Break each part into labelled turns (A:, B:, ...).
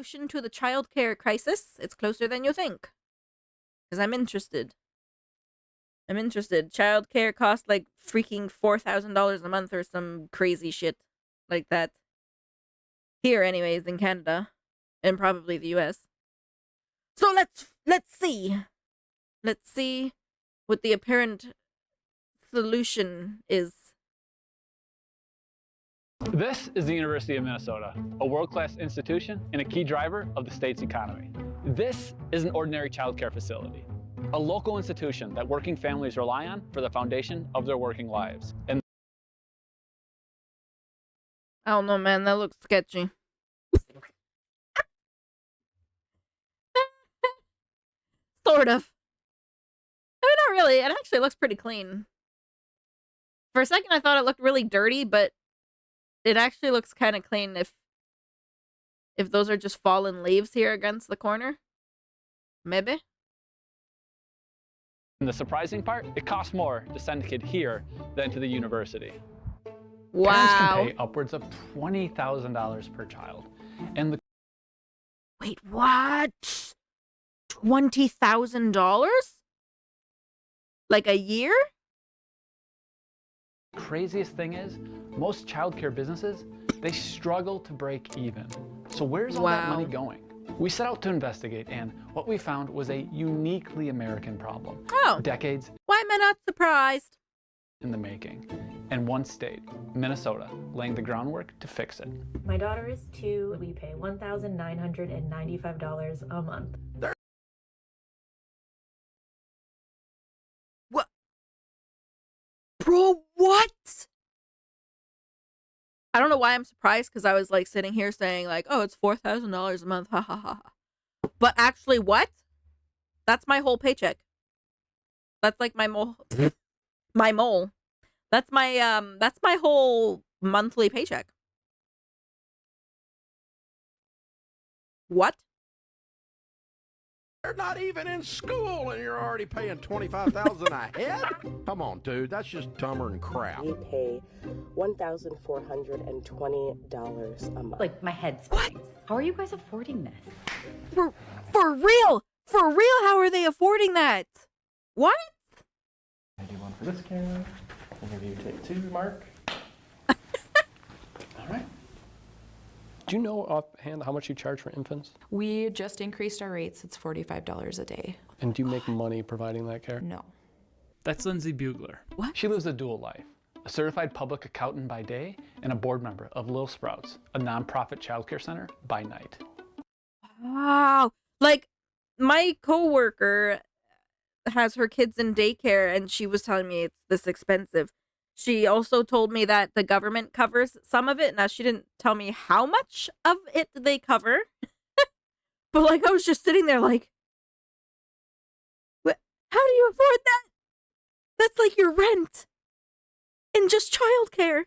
A: solution to the childcare crisis. It's closer than you think. Because I'm interested. Childcare costs like freaking $4,000 a month or some crazy shit like that. Here, anyways, in Canada. And probably the US. So let's see. Let's see what the apparent solution is.
B: This is the University of Minnesota, a world-class institution and a key driver of the state's economy. This is an ordinary childcare facility, a local institution that working families rely on for the foundation of their working lives. And
A: I don't know, man. That looks sketchy. Sort of. I mean, not really. It actually looks pretty clean. For a second, I thought it looked really dirty, but it actually looks kind of clean if those are just fallen leaves here against the corner. Maybe.
B: the surprising part, it costs more to send a kid here than to the university.
A: Wow.
B: Parents can pay upwards of $20,000 per child. And the
A: Wait, what? $20,000? Like a year?
B: craziest thing is, most childcare businesses, they struggle to break even. So where's all that money going? We set out to investigate, and what we found was a uniquely American problem.
A: Oh.
B: Decades
A: Why am I not surprised?
B: in the making, and one state, Minnesota, laying the groundwork to fix it.
C: My daughter is 2. We pay $1,995 a month.
A: What? Bro, what? I don't know why I'm surprised, because I was like sitting here saying like, oh, it's $4,000 a month, ha ha ha. But actually, what? That's my whole paycheck. That's like my mole. My mole. That's my whole monthly paycheck. What?
D: You're not even in school and you're already paying $25,000 a head? Come on, dude, that's just dumber than crap.
E: We pay $1,420 a month.
F: Like, my head's
A: What?
F: How are you guys affording this?
A: For real? For real? How are they affording that? What?
G: I do one for this camera. Interview take 2, Mark. All right. Do you know offhand how much you charge for infants?
H: We just increased our rates. It's $45 a day.
G: And do you make money providing that care?
H: No.
B: That's Lindsay Bugler.
A: What?
B: She lives a dual life, a certified public accountant by day and a board member of Little Sprouts, a nonprofit childcare center, by night.
A: Wow. Like, my coworker has her kids in daycare, and she was telling me it's this expensive. She also told me that the government covers some of it. Now, she didn't tell me how much of it they cover. But, like, I was just sitting there like, how do you afford that? That's like your rent. And just childcare.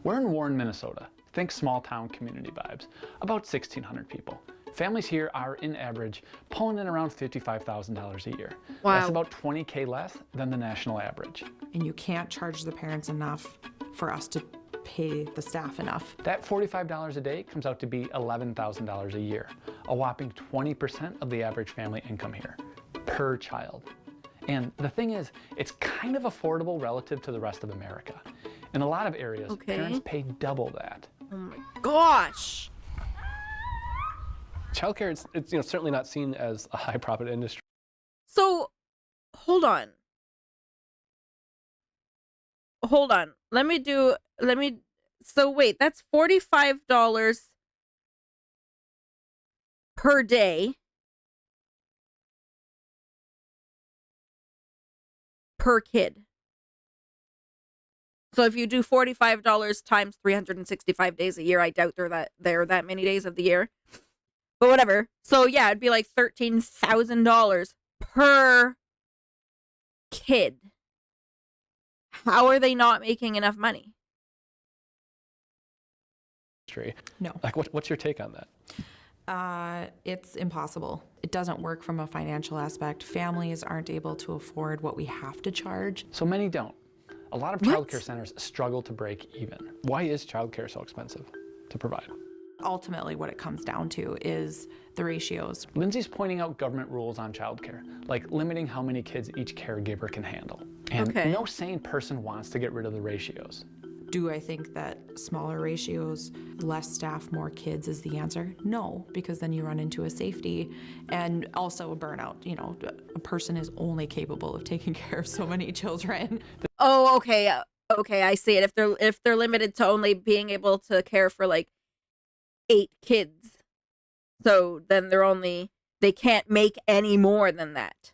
B: We're in Warren, Minnesota. Think small town community vibes. About 1,600 people. Families here are, in average, pulling in around $55,000 a year.
A: Wow.
B: That's about $20K less than the national average.
H: And you can't charge the parents enough for us to pay the staff enough.
B: That $45 a day comes out to be $11,000 a year, a whopping 20% of the average family income here, per child. And the thing is, it's kind of affordable relative to the rest of America. In a lot of areas, parents pay double that.
A: Oh my gosh.
G: Childcare, it's certainly not seen as a high profit industry.
A: So, hold on. So wait, that's $45 per day per kid. So if you do $45 times 365 days a year, I doubt there are that many days of the year. But whatever. So yeah, it'd be like $13,000 per kid. How are they not making enough money?
H: No.
G: Like, what's your take on that?
H: It's impossible. It doesn't work from a financial aspect. Families aren't able to afford what we have to charge.
B: So many don't. A lot of childcare centers struggle to break even.
G: Why is childcare so expensive to provide?
H: Ultimately, what it comes down to is the ratios.
B: Lindsay's pointing out government rules on childcare, like limiting how many kids each caregiver can handle. And
A: Okay.
B: no sane person wants to get rid of the ratios.
H: Do I think that smaller ratios, less staff, more kids is the answer? No, because then you run into a safety and also a burnout. You know, a person is only capable of taking care of so many children.
A: Oh, okay. Okay, I see it. If they're limited to only being able to care for like 8 kids, so then they can't make any more than that.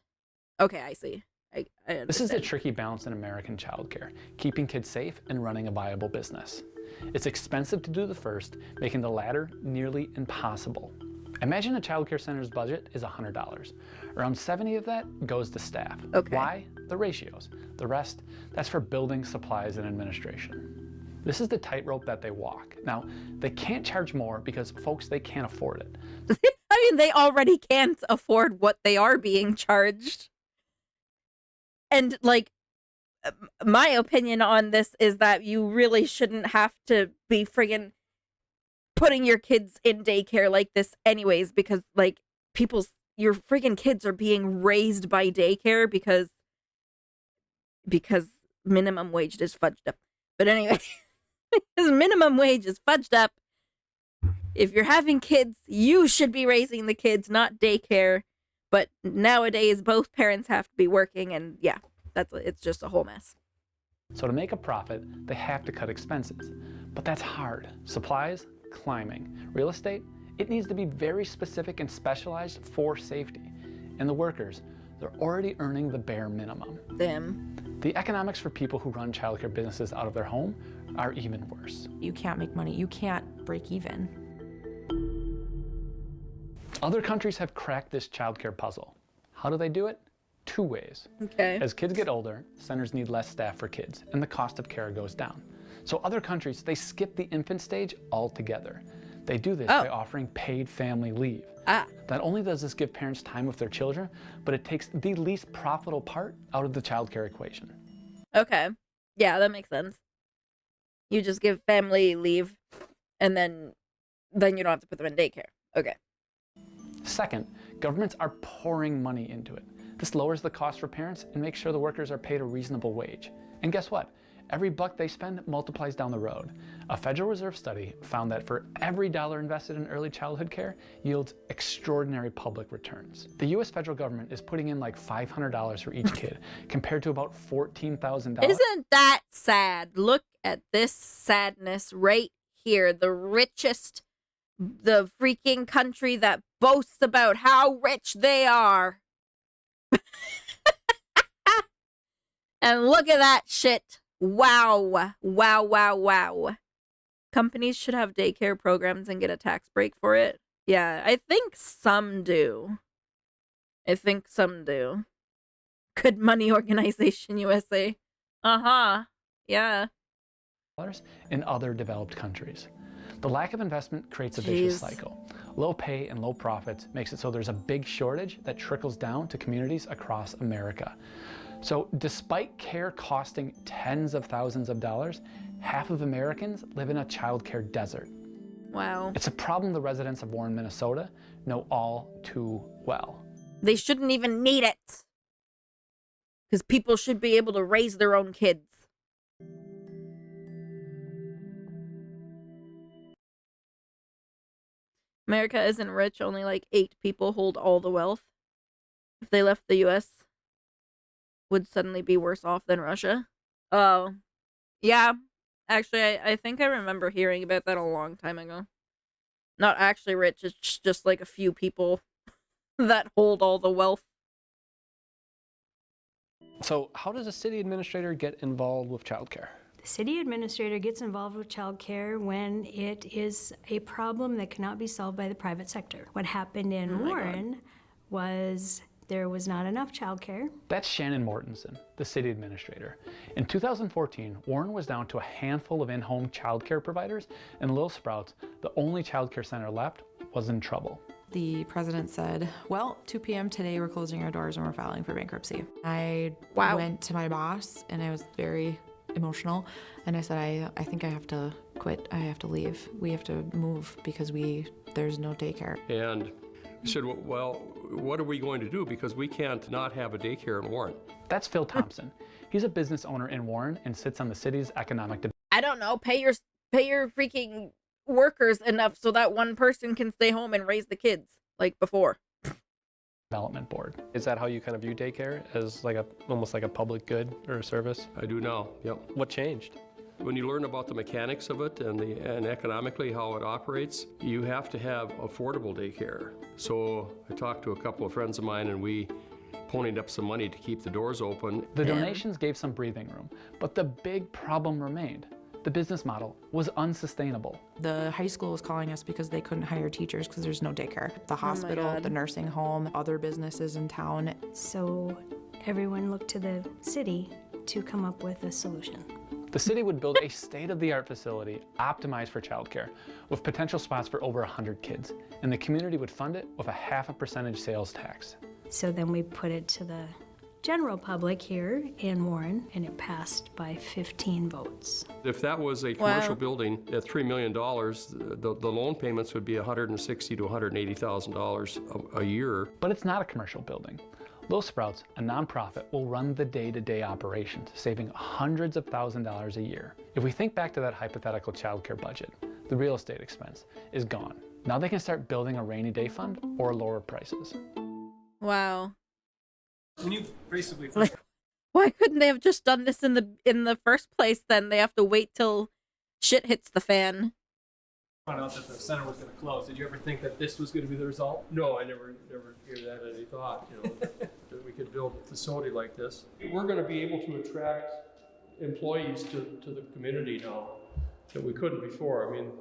A: Okay, I see. I understand.
B: This is the tricky balance in American childcare, keeping kids safe and running a viable business. It's expensive to do the first, making the latter nearly impossible. Imagine a childcare center's budget is $100. Around 70 of that goes to staff.
A: Okay.
B: Why? The ratios. The rest, that's for building, supplies, and administration. This is the tightrope that they walk. Now, they can't charge more because folks, they can't afford it.
A: I mean, they already can't afford what they are being charged. And like, my opinion on this is that you really shouldn't have to be friggin' putting your kids in daycare like this anyways, because like your friggin' kids are being raised by daycare because minimum wage is fudged up. But anyway, because minimum wage is fudged up. If you're having kids, you should be raising the kids, not daycare. But nowadays, both parents have to be working, and yeah, it's just a whole mess.
B: So to make a profit, they have to cut expenses. But that's hard. Supplies, climbing. Real estate, it needs to be very specific and specialized for safety. And the workers, they're already earning the bare minimum.
A: Damn.
B: The economics for people who run childcare businesses out of their home are even worse.
H: You can't make money. You can't break even.
B: Other countries have cracked this childcare puzzle. How do they do it? 2 ways.
A: Okay.
B: As kids get older, centers need less staff for kids, and the cost of care goes down. So other countries, they skip the infant stage altogether. They do this by offering paid family leave. Not only does this give parents time with their children, but it takes the least profitable part out of the childcare equation.
A: Okay. Yeah, that makes sense. You just give family leave, and then you don't have to put them in daycare. Okay.
B: Second, governments are pouring money into it. This lowers the cost for parents and makes sure the workers are paid a reasonable wage. And guess what? Every buck they spend multiplies down the road. A Federal Reserve study found that for every dollar invested in early childhood care yields extraordinary public returns. The US federal government is putting in like $500 for each kid, compared to about $14,000.
A: Isn't that sad? Look at this sadness right here. The richest, the freaking country that boasts about how rich they are. And look at that shit. Wow. Wow, wow, wow. Companies should have daycare programs and get a tax break for it. Yeah, I think some do. Good Money Organization USA. Uh-huh. Yeah.
B: In other developed countries. The lack of investment creates a vicious cycle. Low pay and low profits makes it so there's a big shortage that trickles down to communities across America. So despite care costing tens of thousands of dollars, half of Americans live in a childcare desert.
A: Wow.
B: It's a problem the residents of Warren, Minnesota know all too well.
A: They shouldn't even need it. Because people should be able to raise their own kids. America isn't rich. Only like 8 people hold all the wealth. If they left the US, would suddenly be worse off than Russia. Oh. Yeah. Actually, I think I remember hearing about that a long time ago. Not actually rich. It's just like a few people that hold all the wealth.
G: So how does a city administrator get involved with childcare?
I: The city administrator gets involved with childcare when it is a problem that cannot be solved by the private sector. What happened in Warren was there was not enough childcare.
B: That's Shannon Mortensen, the city administrator. In 2014, Warren was down to a handful of in-home childcare providers, and Little Sprouts, the only childcare center left, was in trouble.
H: The president said, well, 2 p.m. today, we're closing our doors and we're filing for bankruptcy. I
A: Wow.
H: went to my boss and I was very emotional. And I said, I think I have to quit. I have to leave. We have to move because there's no daycare.
J: And we said, well, what are we going to do? Because we can't not have a daycare in Warren.
B: That's Phil Thompson. He's a business owner in Warren and sits on the city's economic
A: I don't know, pay your freaking workers enough so that one person can stay home and raise the kids like before.
B: development board.
G: Is that how you kind of view daycare, as like almost like a public good or a service?
J: I do now, yep.
G: What changed?
J: When you learn about the mechanics of it and economically how it operates, you have to have affordable daycare. So I talked to a couple of friends of mine and we ponied up some money to keep the doors open.
B: The donations gave some breathing room, but the big problem remained. The business model was unsustainable.
H: The high school was calling us because they couldn't hire teachers because there's no daycare. The hospital, the nursing home, other businesses in town.
I: So everyone looked to the city to come up with a solution.
B: The city would build a state-of-the-art facility optimized for childcare with potential spots for over 100 kids, and the community would fund it with a 0.5% sales tax.
I: So then we put it to the general public here in Warren, and it passed by 15 votes.
J: If that was a commercial building at $3 million, the loan payments would be $160,000 to $180,000 a year.
B: But it's not a commercial building. Little Sprouts, a nonprofit, will run the day-to-day operations, saving hundreds of thousands of dollars a year. If we think back to that hypothetical childcare budget, the real estate expense is gone. Now they can start building a rainy day fund or lower prices.
A: Wow.
K: When you basically
A: Like, why couldn't they have just done this in the first place then? They have to wait till shit hits the fan.
K: found out that the center was going to close, did you ever think that this was going to be the result?
J: No, I never gave that any thought, that we could build a facility like this. We're going to be able to attract employees to the community now that we couldn't before. I mean,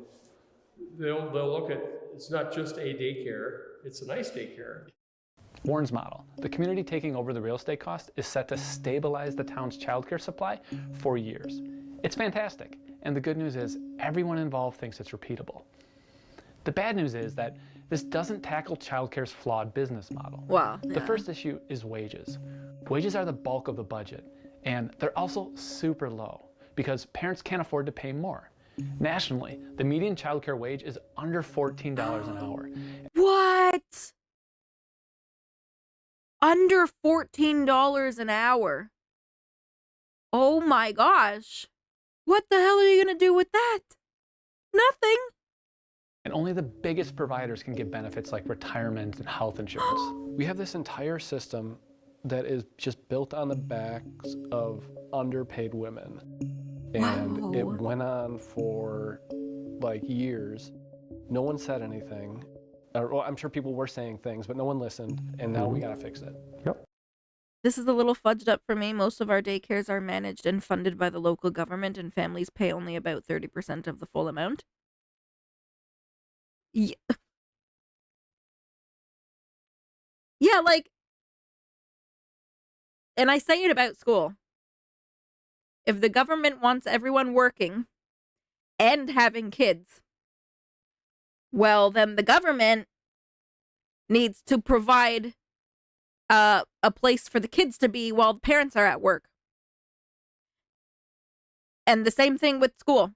J: they'll look at, it's not just a daycare, it's a nice daycare.
B: Warren's model, the community taking over the real estate cost, is set to stabilize the town's childcare supply for years. It's fantastic, and the good news is everyone involved thinks it's repeatable. The bad news is that this doesn't tackle childcare's flawed business model.
A: Wow.
B: The first issue is wages. Wages are the bulk of the budget, and they're also super low because parents can't afford to pay more. Nationally, the median childcare wage is under $14 an hour.
A: What? Under $14 an hour. Oh my gosh. What the hell are you going to do with that? Nothing.
B: And only the biggest providers can give benefits like retirement and health insurance.
G: We have this entire system that is just built on the backs of underpaid women. And it went on for like years. No one said anything. Well, I'm sure people were saying things, but no one listened, and now we gotta fix it.
B: Yep.
A: This is a little fudged up for me. Most of our daycares are managed and funded by the local government, and families pay only about 30% of the full amount. Yeah, like, and I say it about school. If the government wants everyone working and having kids, well, then the government needs to provide a place for the kids to be while the parents are at work. And the same thing with school.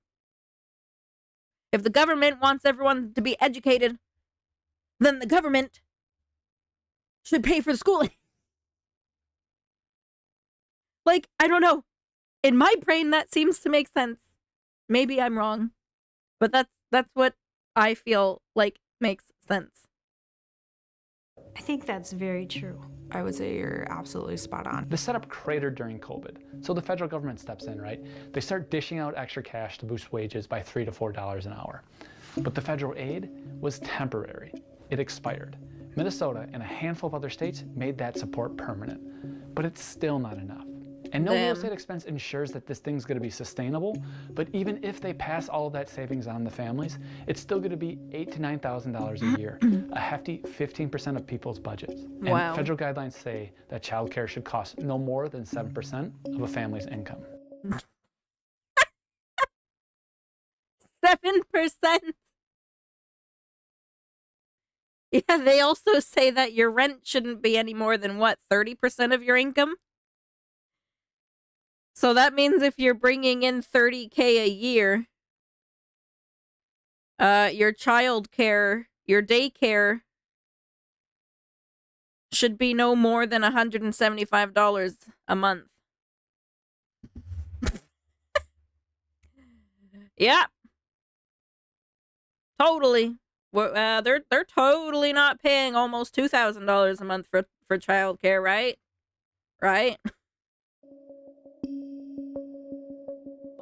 A: If the government wants everyone to be educated, then the government should pay for the schooling. Like, I don't know. In my brain, that seems to make sense. Maybe I'm wrong. But that's what I feel like makes sense.
I: I think that's very true.
H: I would say you're absolutely spot on.
B: The setup cratered during COVID, so the federal government steps in, right? They start dishing out extra cash to boost wages by $3 to $4 an hour. But the federal aid was temporary. It expired. Minnesota and a handful of other states made that support permanent, but it's still not enough. And no real estate expense ensures that this thing's going to be sustainable, but even if they pass all of that savings on the families, it's still going to be $8,000 to $9,000 a year, a hefty 15% of people's budgets.
A: Wow.
B: And federal guidelines say that childcare should cost no more than 7% of a family's income.
A: 7%. Yeah, they also say that your rent shouldn't be any more than what, 30% of your income? So that means if you're bringing in $30K a year, your childcare, your daycare should be no more than $175 a month. Yeah. Totally. They're totally not paying almost $2,000 a month for childcare, right? Right?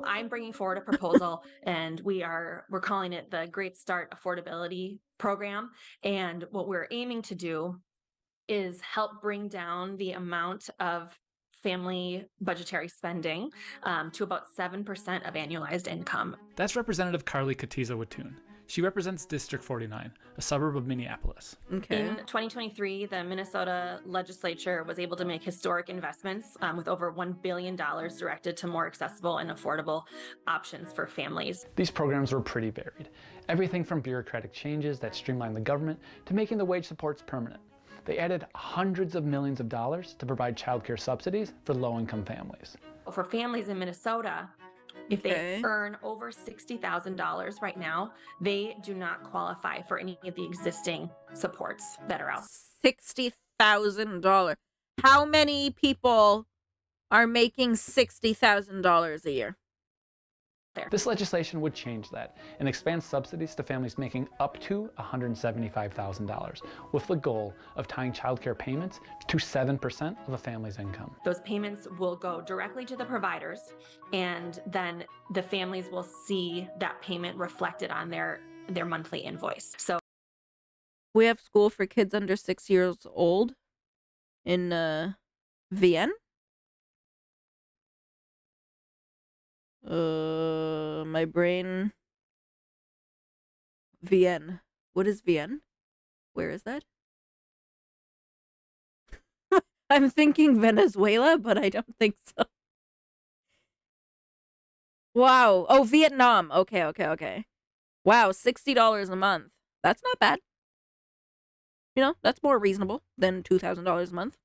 L: I'm bringing forward a proposal and we're calling it the Great Start Affordability Program. And what we're aiming to do is help bring down the amount of family budgetary spending to about 7% of annualized income.
B: That's Representative Carly Katiza-Wattoon. She represents District 49, a suburb of Minneapolis.
A: Okay.
L: In 2023, the Minnesota legislature was able to make historic investments with over $1 billion directed to more accessible and affordable options for families.
B: These programs were pretty varied. Everything from bureaucratic changes that streamlined the government to making the wage supports permanent. They added hundreds of millions of dollars to provide childcare subsidies for low-income families.
L: For families in Minnesota, if they earn over $60,000 right now, they do not qualify for any of the existing supports that are out.
A: $60,000. How many people are making $60,000 a year?
B: This legislation would change that and expand subsidies to families making up to $175,000, with the goal of tying childcare payments to 7% of a family's income.
L: Those payments will go directly to the providers, and then the families will see that payment reflected on their monthly invoice. So
A: we have school for kids under 6 years old in Vienna. My brain. Vienna. What is Vienna? Where is that? I'm thinking Venezuela, but I don't think so. Wow. Oh, Vietnam. Okay. Wow, $60 a month. That's not bad. You know, that's more reasonable than $2,000 a month.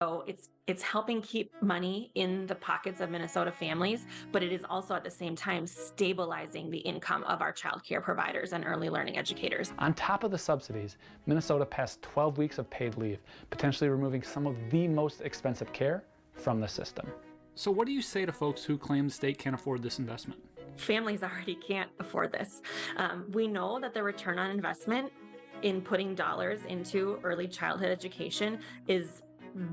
L: So it's helping keep money in the pockets of Minnesota families, but it is also at the same time stabilizing the income of our childcare providers and early learning educators.
B: On top of the subsidies, Minnesota passed 12 weeks of paid leave, potentially removing some of the most expensive care from the system. So what do you say to folks who claim the state can't afford this investment?
L: Families already can't afford this. We know that the return on investment in putting dollars into early childhood education is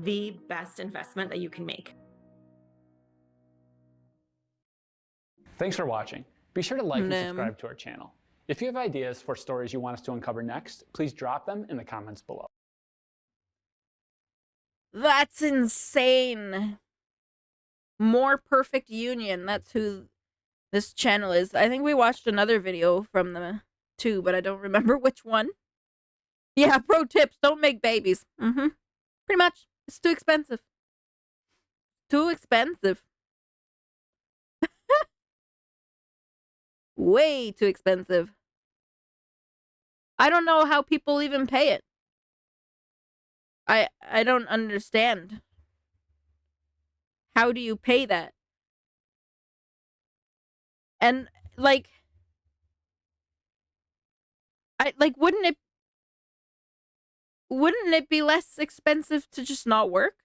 L: the best investment that you can make.
B: Thanks for watching. Be sure to like and subscribe to our channel. If you have ideas for stories you want us to uncover next, please drop them in the comments below.
A: That's insane. More Perfect Union. That's who this channel is. I think we watched another video from them too, but I don't remember which one. Yeah, pro tips. Don't make babies. Pretty much. It's too expensive. Too expensive. Way too expensive. I don't know how people even pay it. I don't understand. How do you pay that? And like wouldn't it be less expensive to just not work?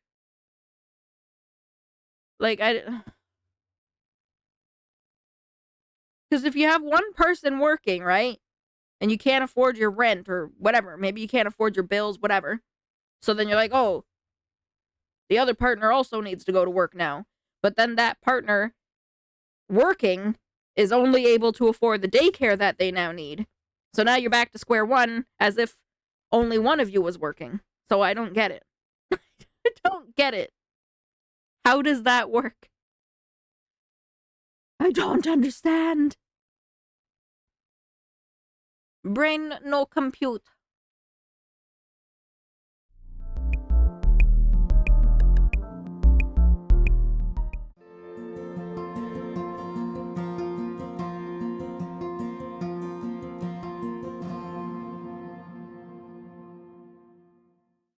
A: Like, because if you have one person working, right, and you can't afford your rent or whatever, maybe you can't afford your bills, whatever, so then you're like, oh, the other partner also needs to go to work now. But then that partner working is only able to afford the daycare that they now need. So now you're back to square one, as if only one of you was working. So I don't get it. I don't get it. How does that work? I don't understand. Brain no compute.